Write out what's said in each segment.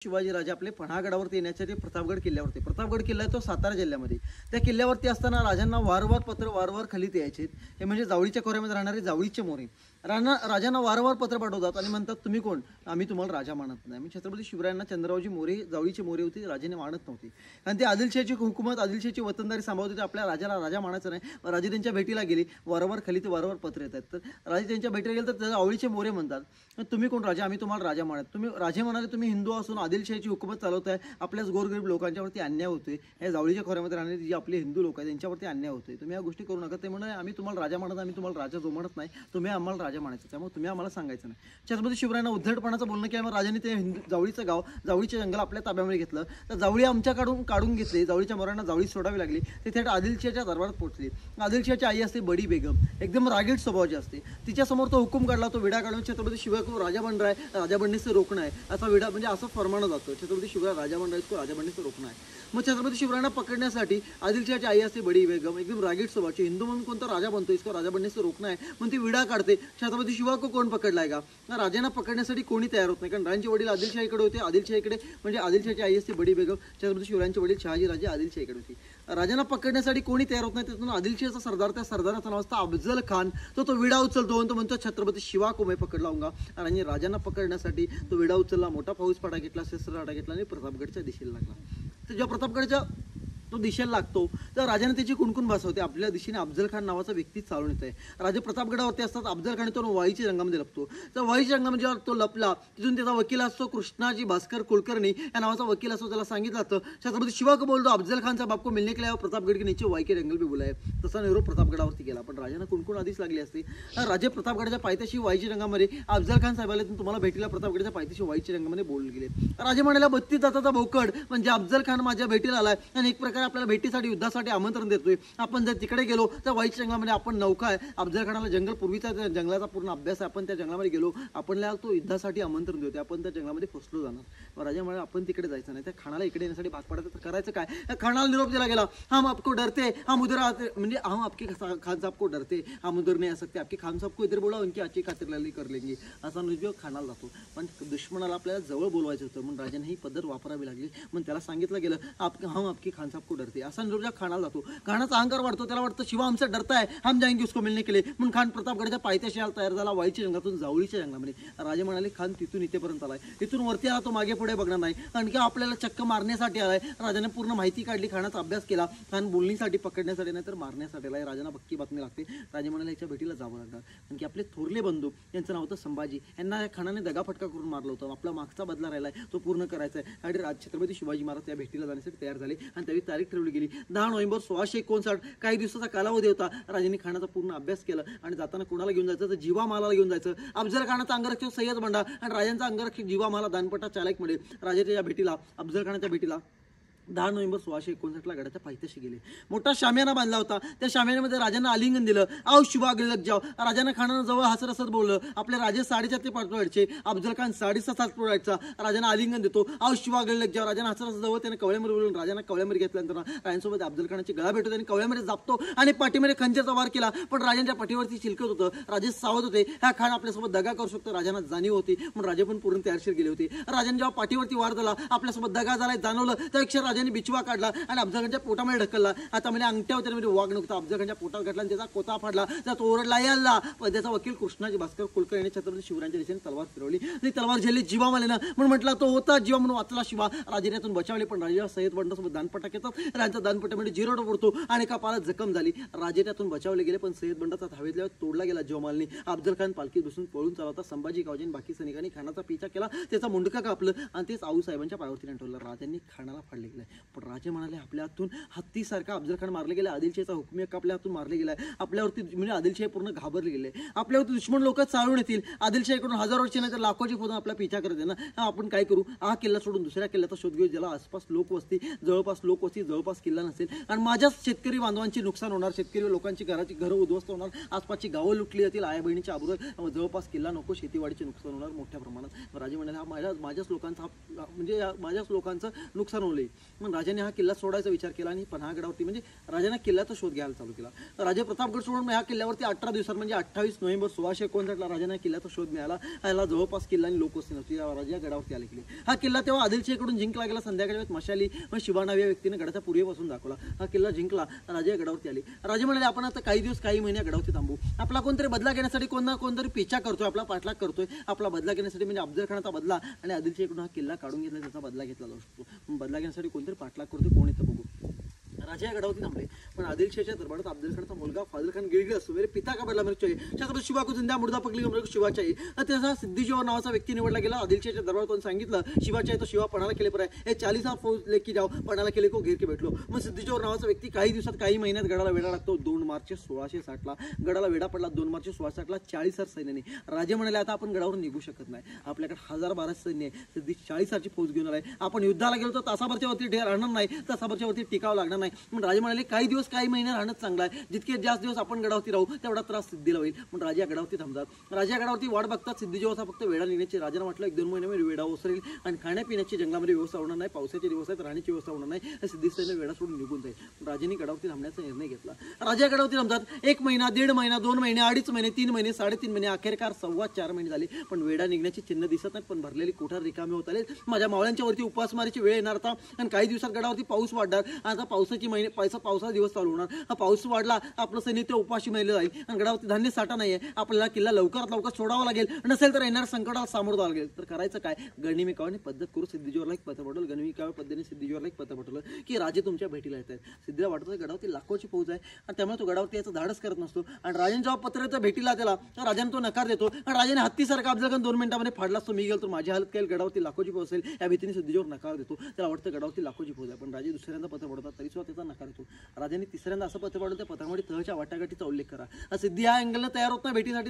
शिवाजीराजे आपले पन्हागडावरती येण्यासाठी प्रतापगड किल्ल्यावरती. प्रतापगड किल्ला आहे तो सातारा जिल्ह्यामध्ये. त्या किल्ल्यावरती असताना राजांना वारंवार खालीत यायचे. हे म्हणजे जावळीच्या खोऱ्यामध्ये राहणारे जावळीचे मोरे राजांना वारंवार पत्र पाठवतात आणि म्हणतात तुम्ही कोण, आम्ही तुम्हाला राजा मानत नाही. मी छत्रपती शिवरायांना चंद्ररावजी मोरे जावळीचे मोरे होते, राजाने मानत नव्हते. आणि ते आदिलशाहीची हुकूमत आदिलशाहीची वतनदारी सांभाळत होते. आपल्या राजाला राजा मानायचं नाही. राजे त्यांच्या भेटीला गेले, वारंवार वारंवार पत्र येतात. तर राजे त्यांच्या भेटीला गेले तर जावळीचे मोरे म्हणतात तुम्ही कोण राजा, आम्ही तुम्हाला राजा मानत. तुम्ही राजे म्हणाले तुम्ही हिंदू असून आदिलशाहीची हुकूमत चालवताय, आपल्याच गोरगरीब लोकांच्यावरती अन्याय होतोय. या जावळीच्या खोऱ्यामध्ये राहणारे जे आपले हिंदू लोक आहेत त्यांच्यावरती अन्याय होतोय. तुम्ही या गोष्टी करू नका. ते म्हणाले आम्ही तुम्हाला राजा मानत, आम्ही तुम्हाला राजा जो म्हणत नाही, तुम्ही आम्हाला राजा मानायचं, त्यामुळे तुम्ही आम्हाला सांगायचं नाही. छत्रपती शिवरायांना उद्धटपणाचं बोलणं केल्यामुळे राजाने ते जावळीचं गाव, जावळीचे जंगल आपल्या ताब्यामध्ये घेतलं. तर जावळी आमच्याकडून काढून घेतले. जावळीच्या मोरांना जावळी सोडावी लागली. ते थेट आदिलशाहीच्या दरबारात पोहोचले. आदिलशाहीची आई असते बडी बेगम, एकदम रागीट स्वभावाची असते. तिच्यासमोर तो हुकूम काढला, तो विडा काढून छत्रपती शिवराय को राजा बन रहा है, राजा बनने से रोकना है, असा विडा म्हणजे असं फरमानं जातं. छत्रपती शिवराय राजा बन रहा है, इसको राजा बनने से रोकना है. मग छत्रपती शिवरायांना पकडण्यासाठी आदिलशाहीची आई असते बडी बेगम, एकदम रागीट स्वभावाची. हिंदू म्हणून कोणता राजा बनतो, इसको राजा बनने से रोकना है म्हणून ती विडा काढते. छत्रपती शिवाय को कोण पकडलाय का, राजांना पकडण्यासाठी कोणी तयार होत नाही. कारण राजांचे वडील आदिलशाहीकडे होते. आदिलशाहीकडे म्हणजे आदिलशाहीची आई असते बडी बेगम, छत्रपती शिवरायांचे वडील शहाजीराजे आदिलशाहीकडे होते. राजांना पकडण्यासाठी कोणी तयार होत नाही. त्यातून आदिलशाहीचा सरदार, त्या सरदाराचं नाव असतं अफजल खान, तो विडा उचलतो आणि तो म्हणतो छत्रपती शिवा को मैं पकड लावूंगा. आणि राजांना पकडण्यासाठी तो विडा उचलला, मोठा फौजफाटा घेतला, शस्त्रपाटा घेतला आणि प्रतापगडच्या दिशेला लागला. तर जेव्हा प्रतापगडच्या तो दिशेला लागतो तर राजाने त्याची कुणकुण भासवते. आपल्या दिशेने अफजल खान नावाचा व्यक्ती चालून येत आहे. राजे प्रतापगडावरती असतात. अफजल खान तो वाईच्या रंगामध्ये लपतो. तर वाईच्या रंगामध्ये जेव्हा तो लपला, तिथून त्याचा वकील असतो कृष्णाजी भास्कर कुलकर्णी या नावाचा वकील असतो. त्याला सांगितलं जातं छत्रपती शिवा को बोलतो अफजल खानचा बाप को मिलने के लिए प्रतापगड के नीचे वाई के जंगल पे बुलाय. तसा नेहरू प्रतापगडावरती गेला. पण राजांना कुणकुण आधीच लागली असते. राजे प्रतापगडाच्या पायथ्याशी वाईच्या रंगामध्ये अफजल खान साहेबाला तुम्हाला भेटीला प्रतापगडाच्या पायथ्याशी वाईच्या रंगामध्ये बोलले गेले. राजे म्हणाला 32 दाताचा बोकड म्हणजे अफजल खान माझ्या भेटीला आलाय आणि एक प्रकारे आपल्याला भेटीसाठी युद्धासाठी आमंत्रण देतोय. आपण जर तिकडे गेलो तर वाईच्या जंगलामध्ये आपण नौका आहे. अफजल खानाला जंगल पूर्वीचा जंगलाचा पूर्ण अभ्यास आहे. आपण त्या जंगलामध्ये गेलो, आपल्याला तो युद्धासाठी आमंत्रण देतोय, आपण त्या जंगलामध्ये फसलो जाणार. राजा म्हणाले आपण तिकडे जायचं नाही. त्या खानाला इकडे येण्यासाठी भाग पडायचं. तर करायचं काय, खानाला निरोप दिला गेला हम आपको डरते, हम उधर आते, म्हणजे हम आपके खान साहब को डरते, हम उधर नहीं आ सकते, आपके खान साहब को इधर बोला, उनकी अच्छी खातिरदारी कर लेंगे, असा निरोप खानाला जातो. पण दुश्मनाला आपल्याला जवळ बोलवायचं होतं म्हणून राजाने ही पद्धत वापरावी लागली. मग त्याला सांगितलं गेलं हम आपके खान साहब को डरते, असा निरोप खानाला जातो. खानाचा अहंकार वाढतो. त्याला वाटतं शिवा आमचा डरताय, हम जाएंगे उसको मिलने के लिए. म्हणून खान प्रतापगडच्या पायथ्याशी तयार झाला. वाईच्या जंगलातून जावळीच्या जंगलामध्ये. राजे म्हणाले खान तिथून इथेपर्यंत आलाय, इथून वरती आला तो मागे पुढे बघणार नाही, कारण की आपल्याला चक्क मारण्यासाठी आलाय. राजाने पूर्ण माहिती काढली, खानाचा अभ्यास केला. खान बोलण्यासाठी पकडण्यासाठी नाही तर मारण्यासाठी आलाय. राजांना पक्की बातमी लागते. राजे म्हणाले याच्या भेटीला जावं लागणार, कारण की आपले थोरले बंधू यांचं नाव होतं संभाजी, यांना खानाने दगाफटका करून मारलं होतं. आपला मागचा बदला राहिलाय तो पूर्ण करायचा आहे. आणि छत्रपती शिवाजी महाराज त्या भेटीला जाण्यासाठी तयार झाले आणि त्यावेळी तारीख ठरवली गेली 10 नोव्हेंबर 1659. काही दिवसाचा कालावधी होता. राजांनी खानाचा पूर्ण अभ्यास केला आणि जाताना कोणाला घेऊन जायचं तर जीवामालाला घेऊन जायचं. अफजल खानाचा अंगरक्षक सय्यद बंडा आणि राजांचा अंगरक्षक जीवामाला दानपटा चालक मध्ये राजाच्या भेटीला, अफजल खानाच्या भेटीला 10 नोव्हेंबर 1659 गडाच्या पायथ्याशी गेले. मोठा शामियाना बांधला होता. त्या शामियानामध्ये राजांना आलिंगन दिलं. आओ शिवा अगले लग जाओ. राजांना खानानं जवळ हसत हसत बोललं. आपले राजे 4.5 ते 5 पडायचे, अफजल खान 6.5 पडायचा. राजांना आलिंगन देतो. आओ शिवा अगले लग जाओ. राजांना हसत हसत जवळ त्याने कवळ्यामध्ये बोलून राजांना कवळ्यामध्ये घेतल्यानंतर राजांसोबत अफजल खानाची गळा भेटतो आणि कवळ्यामध्ये जापतो आणि पाठीमध्ये खंजरचा वार केला. पण राजांच्या पाठीवरती चिलकत होतं. राजे सावध होते. हा खान आपल्यासोबत दगा करू शकतो राजांना जाणीव होती, म्हणून राजे पण पूर्ण तयारशीर गेले होते. राजांनी जेव्हा पाठीवरती वार झाला, आपल्यासोबत दगा झालाय जाणवलं, त्यापेक्षा राजांनी बिचवा काढला आणि अफजल खानच्या पोटामध्ये ढकलला. आता म्हणजे अंगठ्या होत्या म्हणजे वाघ नव्हता. अफजल खानच्या पोटात घातला आणि त्याचा कोता फाडला. त्याचा तो ओरडला याला. पण त्याचा वकील कृष्णाजी भास्कर कुलकर्णी यांनी छत्रपती शिवरायांच्या दिशेने तलवार फिरवली आणि तलवार झेलली जीवामालेनं. म्हणून म्हटला तो होता जीवा म्हणून वाचला शिवा. राजाने त्यातून बचावले. पण राजा सय्यद बंडासोबत दानपटा घेतात. राजांचा दानपटामध्ये जिरोट पडतो आणि एका पालात जखम झाली. राजे त्यातून बचावले गेले. पण सय्यद बंडाचा धावेतल्यावर तोडला गेला जीवामालनी. अफजल खान पालखी बसून पळून चालला होता. संभाजी गावजीन बाकी सैनिकांनी खानाचा पिछा केला. त्याचा मुंडका कापलं आणि तेच आऊसाहेबांच्या पायावरती ठेवलं. राजांनी खानाला फाडले गेले. पण राजे म्हणाले आपल्या हातून हत्तीसारखा अफजल खान मारले गेले. आदिलशाहीचा हुकूमत आपल्या हातून मारले गेलाय. आपल्यावरती म्हणजे आदिलशाही पूर्ण घाबरले गेले. आपल्यावरती दुश्मन लोक चालून येतील. आदिलशाहीकडून हजारोची नाही तर लाखोची फौज आपला पिछा करते ना. आपण काय करू, हा किल्ला सोडून दुसऱ्या किल्ल्याचा शोध घेऊ ज्याला आसपास लोकवस्ती, जवळपास किल्ला नसेल आणि माझ्याच शेतकरी बांधवांची नुकसान होणार. शेतकरी लोकांची घरं उद्ध्वस्त होणार. आसपासची गावं लुटली जातील. आई बहिणीच्या अब्रू. जवळपास किल्ला नको. शेतीवाडीचे नुकसान होणार मोठ्या प्रमाणात. राजे म्हणाले हा माझ्याच लोकांचा म्हणजे माझ्याच लोकांचं नुकसान होईल. मग राजाने हा किल्ला सोडायचा विचार केला आणि पन्हागडावरती म्हणजे राजाने किल्ल्याचा शोध घ्यायला चालू केला. तर राजे प्रतापगड सोडून ह्या किल्ल्यावरती 18 दिवसात म्हणजे 28 नोव्हेंबर 1659 ला राजाने किल्ल्याचा शोध मिळाला. याला जवळपास किल्ला आणि लोकवस्ती नव्हती. राजा गडावरती आले गेले. हा किल्ला तेव्हा आदिलशाहीकडून जिंकला गेला. संध्याकाळी मशाली मग शिवानावी या व्यक्तीने गडाच्या पूर्वेपासून दाखवला. हा किल्ला जिंकला. राजा गडावरती आले. राजे म्हणाले आपण आता काही दिवस काही महिने गडावरती थांबू. आपला कोणतरी बदला घेण्यासाठी कोणतरी पिछा करतोय, आपला पाठलाग करतोय. आपला बदला घेण्यासाठी म्हणजे अफजल खानाचा बदला आणि आदिलशाहीकडून हा किल्ला काढून घेतला, त्याचा बदला घेतला जाऊ शकतो. बदला घेण्यासाठी कोणतरी पाठलाग करतोय, कोण येतं बघू. राजा या गडावरती थांबले. पण आदिलशाहीच्या दरबारात अफजल खानचा मुलगा फाजल खान गिळगिळ असतो. मेरे पिता का बदला मेरे चाहिए, छत्रपती शिवा को जिंदा मुर्दा पकडी मेरे को शिवा चाहिए. त्याचा सिद्धीजोहर नावाचा व्यक्ती निवडला गेला. आदिलशाहीच्या दरबारात सांगितलं शिवा चाहिए तो शिवा पणाला केले पर आहे, 40 फौज लेके जाओ, पणाला केले को घेर के भेटलो. मग सिद्धीजोहर नावाचा व्यक्ती काही दिवसात काही महिन्यात गडाला वेढा लागतो. 2 मार्च 1660 ला गडाला वेढा पडला. 2 मार्च 1660 ला 40,000 सैन्याने. राजे म्हणाले आता आपण गडावर निघू शकत नाही, आपल्याकडे 1000-1200 सैन्य आहे. सिद्धी 40,000ची फौज घेऊन आलाय. आपण युद्धाला गेलो तर तासाभरच्या वरती राहणार नाही, तासाभरच्या वरती टिकावं लागणार नाही. पण राजे म्हणाले काही दिवस काही महिने राहणं चांगलं आहे. जितके जास्त दिवस आपण गडावरती राहू तेवढा त्रास सिद्धीला होईल. पण राजा गडावरती थांबतात. राजा गडावरती वाट बघतात. सिद्धीजोहरचा फक्त वेढा निघण्याची. राजाने म्हटलं 1-2 महिन्यामध्ये वेढा ओसरेल आणि खाण्यापिण्याची जंगलामध्ये व्यवस्था होणार नाही, पावसाचे दिवस आहेत, राहण्याची व्यवस्था होणार नाही, सिद्धी सैन्य वेढा सोडून निघून जाईल. राजांनी गडावरती थांबण्याचा निर्णय घेतला. राजा गडावरती थांबतात. 1 महिना, 1.5 महिना, 2 महिने, 2.5 महिने, 3 महिने, 3.5 महिने, अखेरकार 4.25 महिने झाले. पण वेढा निघण्याची चिन्ह दिसत नाही. पण भरलेली कोठार रिकामे होत आले. माझ्या मावळ्यांच्या वरती उपासमारीची वेळ येणार आता आणि काही दिवसात गडावरती पाऊस वाढणार. आता पावसाचा दिवस चालू होणार. हा पाऊस वाढला आपलं सैन्य ते उपाशी मेले जाईल आणि गडावरती धान्य साठा नाहीये. आपल्याला किल्ला लवकरात लवकर सोडावा लागेल. नसेल तर येणाऱ्या संकटाला सामोरं जावं लागेल. तर करायचं काय? गणिमिकावाने पद्धत करू. सिद्धीजोहरला एक पत्र पाठवलं. गणिमिकाव्या पद्धतीने सिद्धीजोहरला एक पत्र पाठवलं की राजे तुमच्या भेटीला येत आहेत. सिद्धीला वाटतं गडावरती लाखोची फौज आहे आणि त्यामुळे तो गडावरती याचं धाडस करत नसतो. आणि राजाने जेव्हा पत्र येतं भेटीला त्याला तर राजाने तो नकार देतो. आणि राजाने हत्तीसारखा अफजल खान 2 मिनिटांमध्ये फाडला असतो. मी गेलो तर माझी हालत काय, गडावरती लाखोची फौज असेल या भीतीने सिद्धीजोहर नकार देतो. त्याला वाटतं गडावरती लाखोची फौज आहे. पण राजे दुसऱ्यांदा पत्र पाठवतात तरी सुद्धा त्याचा नकार येतो. राजाने तिसऱ्यांदा असं पत्र पाठवलं त्या पत्रामध्ये तहच्या वाटाघाटीचा उल्लेख करा. सिद्धी या अँगलनं तयार होत नाही भेटीसाठी,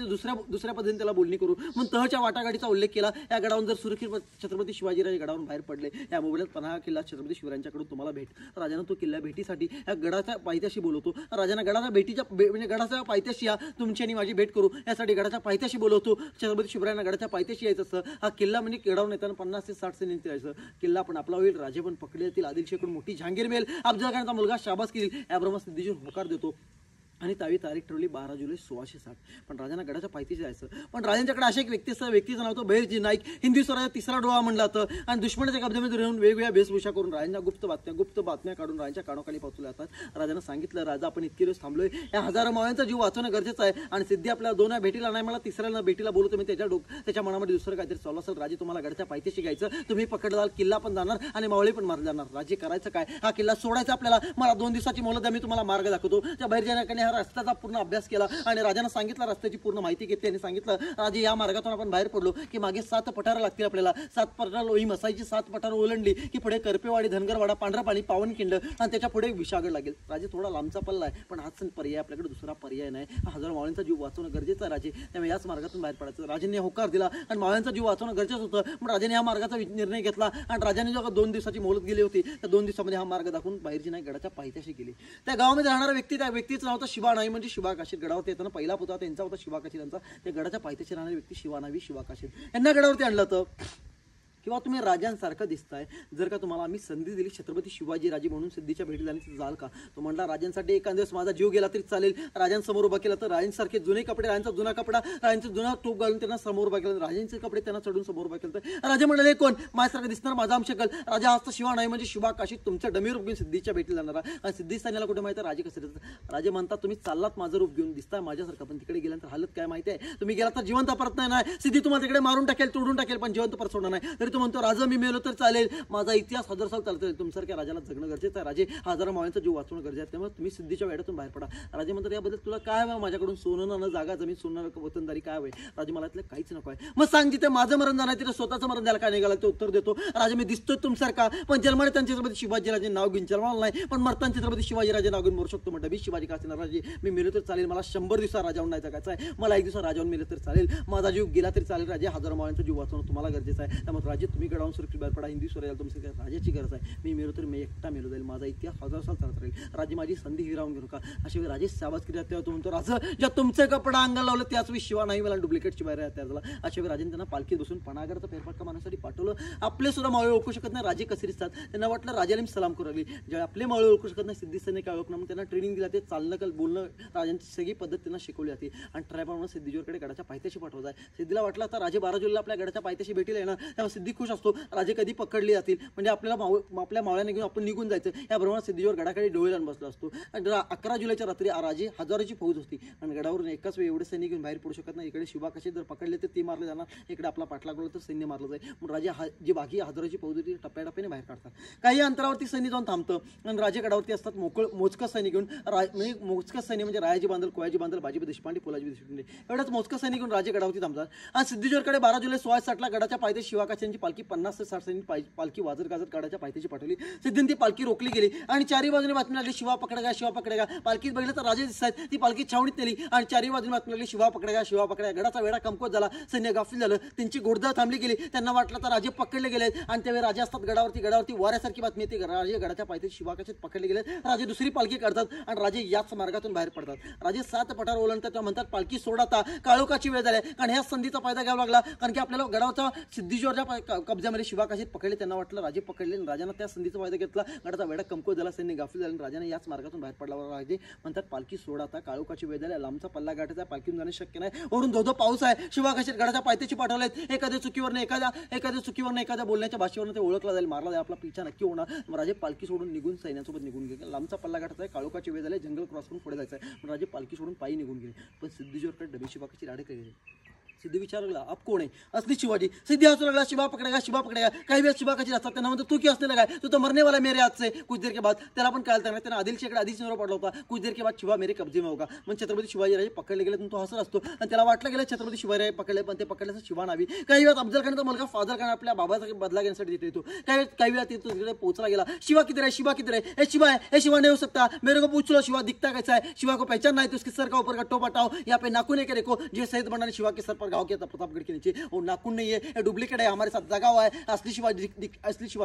दुसऱ्या पद्धतीने त्याला बोलणी करू. मग तहच्या वाटाघाटीचा उल्लेख केला. या गडावरून जर सुरक्षित छत्रपती शिवाजीराजे गडावरून बाहेर पडले, या मोबदल्यात पन्हा किल्ला छत्रपती शिवरायांच्याकडून तुम्हाला भेट. राजाने तो किल्ला भेटीसाठी या गडाच्या पायथ्याशी बोलवतो. राजाने गडाच्या भेटीच्या म्हणजे गडाच्या पायथ्याशी या तुमची आणि माझी भेट करू यासाठी गडाच्या पायथ्याशी बोलवतो. छत्रपती शिवरायांना गडाच्या पायथ्याशी यायचं असतं. हा किल्ला म्हणजे गडावरून येताना 50 ते 60 सैन्य यायचं. किल्ला पण आपला होईल. राजे पण पकडले जातील. आदिलशाहीकडून मोठी जहांगीर मिळेल. अफजल खानचा मुलगा शाबास केली. याप्रमाणे सिद्धीजोहर होकार देतो आणि तावी तारीख ठरवली 12 जुलै 1660. पण राजांना गडाच्या पायथ्याशी जायचं. पण राजांच्याकडे अशा एक व्यक्तीचं नाव होतं बहिर्जी नाईक. हिंदी स्वराज्यात 3रा डोळा म्हणला जातं आणि दुश्मनाच्या कब्जामध्ये राहून वेगवेगळ्या वेशभूषा करून राजांच्या गुप्त बातम्या काढून राजांच्या कानोखाली पोहोचल्या जातात. राजांना सांगितलं राजा आपण इतके दिवस थांबलोय, या हजारो मावळ्यांचा जीव वाचवणं गरजेचं आहे आणि सिद्धी आपल्याला 2 भेटीला नाही, मला 3ऱ्या भेटीला बोलतो. मी त्याच्या मनामध्ये दुसरं काहीतरी चालू असेल. राजे तुम्हाला गडाच्या पायथ्याशी घ्यायचं, तुम्ही पकडला जाल, किल्ला पण जाणार आणि मावळे पण मारले जाणार. राजे करायचं काय? हा किल्ला सोडायचा आपल्याला. मला 2 दिवसाची मोहलत द्या, मी तुम्हाला मार्ग दाखवतो. त्या बहिर्जाने हा रस्त्याचा पूर्ण अभ्यास केला आणि राजांना सांगितलं, रस्त्याची पूर्ण माहिती घेतली आणि सांगितलं राजे या मार्गातून आपण बाहेर पडलो की मागे 7 पठारं लागतील आपल्याला. 7 पठार लोही मसाईची 7 पठारं ओलांडली की पुढे करपेवाडी, धनगरवाडा, पांढरापाणी, पावनखिंड आणि त्याच्या पुढे विशागड लागेल. राजे थोडा लांबचा पल्ला आहे पण हाच पर्याय, आपल्याकडे दुसरा पर्याय नाही. हजारो मावळ्यांचा जीव वाचवणं गरजेचं आहे राजे, त्यामुळे याच मार्गातून बाहेर पडायचं. राजांनी होकार दिला आणि मावळ्यांचा जीव वाचवणं गरजेचं होतं. पण राजाने या मार्गाचा निर्णय घेतला आणि राजाने जेव्हा 2 दिवसाची मोहलत गेली होती त्या 2 दिवसामध्ये हा मार्ग दाखवून बाहेरची नाही गडाच्या पायथ्याशी गेली. त्या गावामध्ये राहणारा व्यक्ती, त्या व्यक्तीचं नाव होतं शिवा नाही म्हणजे शिवा काशीद. गडावरती येताना पहिला पुतळा त्यांचा होता शिवा काशीद यांचा. त्या गडाच्या पायथ्याशी राहणारी व्यक्ती शिवानावी शिवा काशीद यांना गडावरती आणलं होतं. किंवा तुम्ही राजांसारखं दिसताय, जर का तुम्हाला आम्ही संधी दिली छत्रपती शिवाजी राजे म्हणून सिद्धीच्या भेटी जाण्याची जाल का? तो म्हणला राजांसाठी एखाद दिवस माझा जीव गेला तरी चालेल. राजांसमोर उभा केला तर राजांसारखे जुने कपडे, राजांचा जुना कपडा, राजांचा जुना टोप घालून त्यांना समोर उभा केलं, राजांचे कपडे त्यांना चढून समोर उभा केलं. राजे म्हणाले कोण माझ्यासारखं दिसणार, माझा अंशकल. राजा हस्त शिवा नाही म्हणजे शिवा काशीद तुमच्या डमी रूप घेऊन सिद्धीच्या भेटी जाणार. आणि सिद्धी स्थानाला कुठे माहिती राजे कसे दिसतात? राजे म्हणतात तुम्ही चाललात माझं रूप घेऊन, दिसताय माझ्यासारखं, पण तिकडे गेल्यानंतर हालत काय माहिती आहे? तुम्ही गेला तर जिवंत परत नाही. सिद्धी तुम्हाला तिकडे मारून टाकेल, तोडून टाकेल, पण जिवंत परत सोडणार नाही. तरी तो म्हणतो राजा मी मेलो तर चालेल, माझा इतिहास 1000 साल चालतो. तुमसारख्या राजाला जगणं गरजेचं आहे. राजे हजारो मावळ्यांचा जीव वाचवणं गरजेचं आहे. त्यामुळे तुम्ही सिद्धीच्या वेड्यातून बाहेर पडा. राजे म्हणतात याबद्दल तुला काय हवं? माझ्याकडून सोनं न जागा जमीन, सोनं वतनदारी काय हवंय? राजे मला त्यातलं काहीच नको आहे. मग सांग जिथे माझं मरण जाणार तिथे स्वतःचं मरण द्यायला काय निघाला? ते उत्तर देतो राजे मी दिसतोय तुमसारखा, पण जन्माने त्यांच्या छत्रपती शिवाजीराजे नाव घेऊन जन्माला नाही, पण मरताना छत्रपती शिवाजीराजे नाव घेऊन मरू शकतो. म्हणतात मी शिवाजी काशीनाथ राजे, मी मेलो तर चालेल, मला 100 दिवसा राजाहून नाही जगायचं आहे, मला 1 दिवसा राजाहून मेलं तर चालेल, माझा जीव गेला तरी चालेल. राजे हजारो मावळ्यांचा जीव वाचवणं तुम्हाला गरजेचं आहे. त्यामुळे राजे तुम्ही गडावून सुरक्षित बाहेर पडा, हिंदी स्वराज्याला तुमचं राजाची गरज आहे, मी मेलो तर मी एकटा मेलो जाईल, माझा इतिहास 1000 साल चालत राहील, राजे माझी संधी हिरावून घेऊ नका, असे राजे सावध केले. तेव्हा तो म्हणतो राजा ज्या तुमचे कपडा अंगाला लावलं त्याच वेळी शिवा नाही मला डुप्लिकेटची बाहेर तयार झाला. अशा वेळी राजाने त्यांना पालखीत बसून पणागडचा फेरफटका मारण्यासाठी पाठवलं. आपले सुद्धा मावळे ओळखू शकत नाही, राजे कसे दिसतात, त्यांना वाटलं राजाला मी सलाम करू लागली. ज्या आपले मावळे ओळखू शकत नाही, सिद्धी सैनिक काय ओळखणार, त्यांना ट्रेनिंग दिला, ते चालणं बोलणं राजांची सगळी पद्धत त्यांना शिकवली जाते. आणि ट्रायप्रमाणे सिद्धीजोरकडे गडाच्या पायथ्याशी पाठवत आहे. सिद्धीला वाटलं आता राजे 12 जुलैला आपल्या गडाच्या पायथ्याशी भेटीला येणार, तेव्हा सिद्धी खुश असतो, राजे कधी पकडले जातील म्हणजे आपल्याला आपल्या मावळ्याने घेऊन आपण निघून जायचं या प्रमाणात सिद्धीजोर गडाकडे डोळे लावून बसला असतो. 11 जुलैच्या रात्री राजे हजाराची फौज असते आणि गडावरून एकाच वेळी एवढे सैनिक घेऊन बाहेर पडू शकत नाही. इकडे शिवा कसे जर पकडले तर ती मारले जाणार, इकडे आपला पाठलाग लागला तर सैन्य मारलं जाईल. मग राजे जी बाकी हजाराची फौज होती टप्प्याटप्प्याने बाहेर काढतात. काही अंतरावरती सैन्य जाऊन थांबतं आणि राजे गडावरती असतात मोजकं सैनिक घेऊन, म्हणजे मोजकं सैन्य म्हणजे रायाजी बांधल, कोयाजी बांधल, बाजीबा देशपांडे, पोलाजी देशपांडे एवढंच मोजकं सैनिक घेऊन राजे गडावरती थांबतात. आणि सिद्धीजोरकडे 12 जुलै 1660 ला गडाच्या पायथ्याशी शिवाकाशांची पालखी 50 ते 60 सैनिक पालखी वाजत गाजत गडाच्या पायथ्याशी पाठवली. सिद्धीने ती पालखी रोखली गेली आणि चारी बाजूने बातमी लागली शिवा पकडेगा, शिवा पकडेगा. पालखीत बघितलं तर राजे दिसतात, ती पालखी छावणीत नेली आणि चारी बाजूने बातमी लागली शिवा पकडेगा, शिवा पकडेगा. गडाचा वेढा कमकुवत झाला, सैन्य गाफील झालं, त्यांची घोडदळ थांबली गेली. त्यांना वाटलं तर राजे पकडले गेले आणि त्यावेळी राजे असतात गडावरती वाऱ्यासारखी बातमी येते, राजे गडाच्या पायथ्याशी शिवाकाशात पकडले गेले. राजे दुसरी पालखी काढतात आणि राजे याच मार्गातून बाहेर पडतात. राजे 7 पठार ओलांडतात, म्हणतात पालखी सोडता, काळोखाची वेळ झाली. कारण ह्या संधीचा फायदा घ्यावा लागला, कारण की आपल्याला गडावरचा सिद्धीजोरच्या कब्जामध्ये शिवाकाशात पकडले. त्यांना वाटलं राजे पकडले, राजांना त्या संधीचा फायदा घेतला. गडाचा वेढा कमकुवत झाला, सैन्य गाफील झाला, राजाने याच मार्गातून बाहेर पडला. राजे म्हणतात पालखी सोडता, काळोखाची वेळ झाली, लांबचा पल्ला गाठायचा, पालखीतून जाणे शक्य नाही, वरून धोधो पाऊस आहे, शिवाकाशात गडाच्या पायथ्याशी पाठवलेत. एखाद्या चुकीवरनं एखाद्या बोलण्याच्या भाषेवरून ते ओळखला जाईल, मारला जाईल, आपला पिछा नक्की होणार. राजे पालखी सोडून निघून सैन्यासोबत निघून गेले. लांबचा पल्ला गाठायचा आहे, काळोखाची वेळ झाली, जंगल क्रॉस करून पुढे जायचं आहे. राजे पालखी सोडून पायी निघून गेले. पण सिद्धीजोरकडे डबे शिवाकाची राडे केली. सिद्धी विचारू लागला आप कोण आहे, असली शिवाजी. सिद्धी हसू लागला, शिवा पकडेगा, शिवा पकडेगा. काही वेळेस शिवाकाची असतात, त्यांना म्हणतो तू की असलेला काय, तू तर मरने वाला मेरे हाथ से. कुछ देर के बाद त्याला पण कळलं नाही, त्यांना आदिलशाहीकडे आधीच निरोप पडला होता, कुछ देर के बाद शिवा मेरे कब्जे में होगा. मग छत्रपती शिवाजीराजे पकडले गेले, तो हसत असतो आणि त्याला वाटलं गेलं छत्रपती शिवाजीराजे पकडले, पण ते पकडल्याचं शिवा नावी. काही वेळात अफजल खानचा मुलगा फाजल खान आपल्या बाबाचा बदला घेण्यासाठी तिथे येतो. काही वेळा तिथे तिकडे पोहोचला गेला. शिवा किधर है, शिवा किधर है, हे शिवा है, हे शिवा नहीं हो सकता, मेरे को पूछ लो शिवा दिखता कैसा है, शिवा को पहचान नहीं तो उसके सर का ऊपर का टोपा हटाओ, यहाँ पे नाखून है क्या देखो, जो शहीद बनाने शिवा के सर पर घाव किया था प्रतापगढ़ के नीचे, वो नाखून नहीं है, डुप्लीकेट है, हमारे साथ लगा हुआ है, असली शिवाजी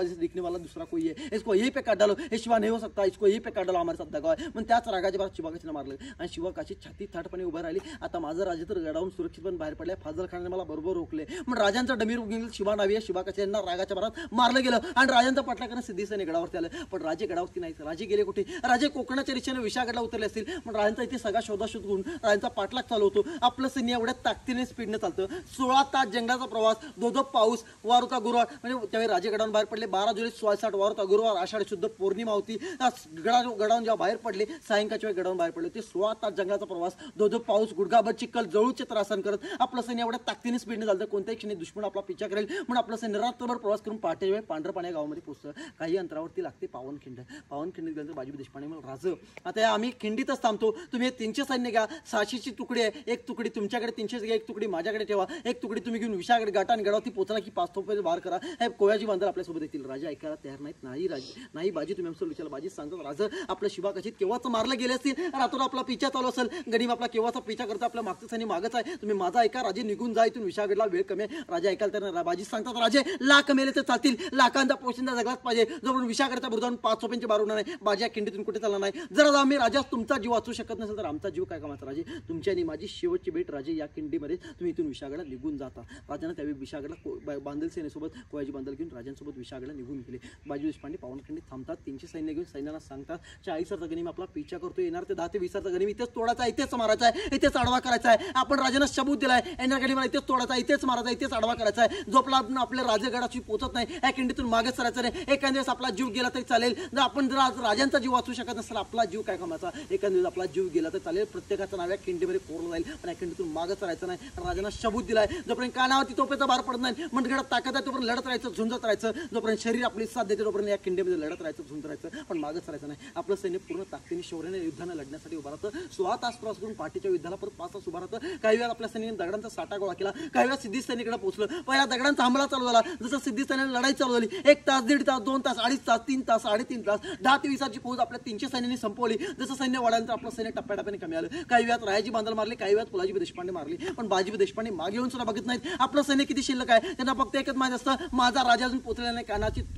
से दिखने वाला दूसरा कोई है, इसको यही पे काट डालो, ये शिवा नहीं हो सकता, इसको यही पे काट डालो, हमारे साथ लगा हुआ है. मग त्याच रागाच्या बाबत शिवाकाशीने मारलं आणि शिवाकाशी छाती थाटपणे उभं राहिली. आता माझं राजे तर गडावून सुरक्षितपणे बाहेर पडले, फाजल खानाने मला बरोबर रोखले. मग राजांचा डमीर उगील शिवा नावी आहे, शिवाकाशी यांना रागाच्या भरात मारलं गेलं आणि राजांचा पाठला करणं सिद्धीसैन्य गडावरती आलं. पण राजे गडावरती नाही, राजे गेले कुठे, राजे कोकणाच्या दिशेने विशाळगडला उतरले असतील. पण राजांचा इथे सगळा शोधाशोध करून राजांचा पाठलाग चालू होतो. आपलं सैन्य एवढ्या ताकदीने स्पीडने चालतं. 16 तास जंगलाचा प्रवास, धोधो पाऊस, वार होता गुरुवार, म्हणजे त्यावेळी राजे गडावरून बाहेर पडले. 12 जुलै 1660 वार होता गुरुवार, आषाढी शुद्ध पौर्णिमा होती. गडावरून जेव्हा बाहेर पडले, सायंकाळच्या वेळी गडावरून बाहेर पडले. ते 16 तास जंगलाचा प्रवास, धोधो पाऊस, गुडघाभर चिखल, जळूचे त्रासन करत आपलं सैन्य एवढ्या ताकदीने स्पीडने चालतं, कोणत्याही क्षणी दुश्मन आपला पिछा करेल म्हणून आपलं सैन्य रात्रभर प्रवास करून पहाटे वेळी पांढरपाण्या गावामध्ये पोहोचतं. काही अंतरावरती लागते पावनखिंड. पावनखिंडीत गेल्यानंतर बाजीबा देशपांडे म्हणून राज आता आम्ही खिंडीतच थांबतो, तुम्ही 300 सैन्य घ्या, 600ची तुकडी आहे, एक तुकडी तुमच्याकडे 300 घ्या, एक तुकडी माझ्याकडे ठेवा, एक तुकडी तुम्ही घेऊन विशाळगड गाठा आणि गडावरती पोहोचला की 5 तोफे बार करा. हे कोयाजी बांधल आपल्यासोबत येतील. राजा ऐकायला तयार नाहीत. नाही राजे, नाही बाजी, तुम्ही आमचं विचारलं. बाजी सांगतात राजा आपल्या शिवाकाशीत केव्हाच मारलं गेले असतील, रात्र आपला पिछा चालू असेल, गणिम आपला केव्हाचा पिछा करतो, आपल्या मागचं सैन्य मागच आहे, तुम्ही माझा ऐका. राजे निघून जा इथून, विशाळगडला वेळ कमी आहे. राजा ऐकायला तयार. बाजी सांगतात राजे लाख मेले तर चालतील, लाखांचा पोशिंदा जगलाच पाहिजे, जोपर्यंत विशाळगडचा बुरदावून 5 तोफांची बार होणार नाही, बाजी या खिंडीतून कुठे चालणार नाही. जर आम्ही राजा तुमचा जीव वाचू शकत नसेल तर आमचा जीव काय कामाचा. राजे तुमची आणि माझी शेवटची भेट राजे या खिंडीमध्ये, तुम्ही इथून विशाळगडला निघून जाता. राजाने त्यावेळी विशाळगडला बांधल सेनेसोबत कोयाजी बांधल घेऊन राजांसोबत विशाळगडला निघून गेले. बाजी देशपांडे पावनखिंडीत थांबतात. 300 सैन्य घेऊन सैन्याला सांगतात 40 गनिम आपला पिछा करतो, येणार ते 10 ते 20 गनिम इथेच तोडायचा, इथेच मारायचा आहे, इथेच आडवा करायचा आहे. आपण राजांना सबूत दिलाय, येणार गनिमाला इथेच तोडायचा, इथेच मारायचा, इथेच आडवा करायचा आहे. जोपर्यंत आपण आपल्या राजगडाची पोहोचत नाही, या खिंडीतून मागे सरायचं नाही. एखाद्या दिवस आपला जीव गेला तरी चालेल, जर आपण जर राजांचा जीव वाचू शकत नसेल, आपला जीव काय कामाचा. एखाद्या दिवस आपला जीव गेला तर चालेल, प्रत्येकाचं नाव या खिंडीमध्ये कोरलं जाईल, पण या खिंडीतून मागे सरायचं नाही. राजांना सबूत दिलाय, जोपर्यंत कानावरती तोफेचा भार पडत नाही, मंडगडात ताकद आहे तोपर्यंत लढत राहायचं, झुंजत राहायचं. जोपर्यंत शरीर आपली साथ देते तोपर्यंत या खिंडीमध्ये लढत राहायचं, झुंजत राहायचं, पण मागे सरायचं नाही. आपलं सैन्य पूर्ण ताकदीने शौर्याने युद्धाने लढण्यासाठी उभा राहतं. 16 तास प्रवास करून पाठीच्या युद्धाला परत 5 तास उभा राहतं. काही वेळा आपल्या सैन्याने दगडांचा साठा गोळा केला, काही वेळा सिद्धी सैनिकडे पोहोचलं. पहिला दगडांचा हमला चालू झाला, जसं सिद्धी सैन्याने लढाई चालू झाली. 1 तास, 1.5 तास, 2 तास, 2.5 तास, 3 तास, 3.5 तास, 10 ते 20ची फौज आपल्या 300 सैन्यांनी संपवली. जसं सैन्य वाढल्यानंतर आपलं सैन्य टप्प्याटप्प्याने कमी आलं. काही वेळात रायाजी बांधल मारले, काही वेळात पोलाजी देशपांडे मारले, पण बाजी देशपांडे मागे येऊन सुद्धा बघत नाहीत आपलं सैन्य किती शिल्लक आहे. त्यांना फक्त एकच माहिती असतं, माझा राजा अजून पोहोचलेला नाही,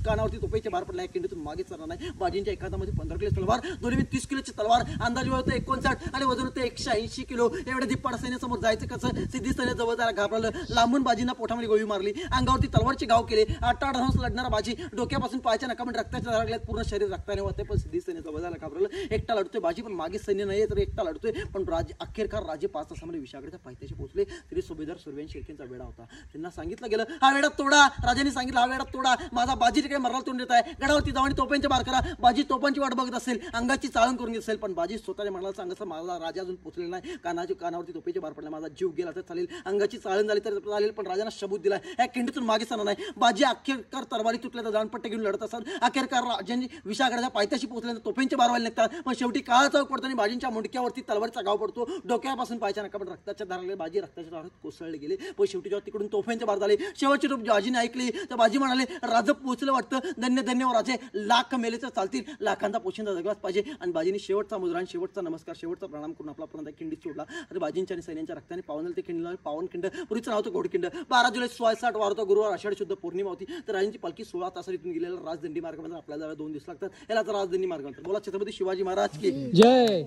कानावरती तोफेचे भार पडला, किंडीतून मागे सरणार नाही. बाजींच्या एखाद्यामध्ये 15 किलो तलवार, दोन्ही 30 किलोची तलवार, अंदाजे होतं 59 आणि वजन होतं 180 किलो. एवढ्या धिप्पाड सैन्यासमोर जायचं कसं? सिद्धी सैन्य जवळ जायला घाबरलं, लांबून बाजींना पोटामध्ये गोळी मारली, अंगावरती तलवारचे घाव केले. 8-8 हंस लढणारा बाजी डोक्यापासून पायाच्या नकामध्ये रक्ताच्या धारा लागल्यात, पूर्ण शरीर रक्ताने होते, पण सिद्धी सैन्य जवळ जायला घाबरलं. एकटा लढतोय बाजी, पण मागे सैन्य नाहीये, तर एकटा लढतोय. पण अखेरकार राजे 5 तासामध्ये विशाळगडच्या पायथ्याशी पोहोचले. तरी सुभेदार सुरवेन शेळकेंचा वेढा होता. त्यांना सांगितलं गेलं, हा वेढा तोडा. राजांनी सांगितलं, हा वेढा तोडा, माझा बाजी तिकडे मराला तोंड देत आहे. गडावरती जाऊन तोफांचे बार करा. बाजी तोफांची वाट बघत असेल, अंगाची चाळण करून घेत असेल, पण बाजी स्वतःच्या मनाला सांगत, माझा राजा अजून पोहोचलेला नाही, कानावरती तोफेचे बार पडले, माझा जीव गेला तर चालेल, अंगाची चाळण झाली तर चालेल, पण राजांना शबूत दिला, या खिंडीतून मागे सरणार नाही. बाजी अखेरकार तरवारी तुटल्या तर जाणपट्टे घेऊन लढत असतात. अखेरकार राजांनी विशाळगडाच्या पायथ्याशी पोहोचल्यानंतर तोफेंचे बार व्हायला निघतात. पण शेवटी काळा चौक पडतो आणि बाजींच्या मुंडक्यावरती तलवारीचा घाव पडतो. डोक्यापासून पायच्या नकामध्ये रक्ताच्या धारा, बाजी रक्ताच्या धारात कोसळले गेले. पण शेवटी जेव्हा तिकडून तोफेंचे बार झाले, शेवटची रूप बाजीने ऐकली, तर बाजी म्हणाले, राजा पोहोचलं वाटतं, धन्य धन्य राजे, लाख मेले तर चालतील, लाखांचा पोशिंदा जगलाच पाहिजे. आणि बाजीने शेवटचा मुद्रा आणि शेवटचा नमस्कार, शेवटचा प्रणाम करून आपला पुन्हा खिंडीत सोडला. आणि बाजींच्या आणि सैन्यांच्या रक्ताने पावन ते खिंडीला पावनखिंड, पूर्वीचं नाव होतं घोडखिंड. 12 जुलै 1660 वार होता, गुरुवार, आषाढ शुद्ध पौर्णिमा होती. तर राजांची पालखी 16 तासात इथून गेलेला राजदंडी मार्गामध्ये आपल्याला 2 दिवस लागतात. याला राजदंडी मार्ग म्हणतात. बोला छत्रपती शिवाजी महाराज की जय.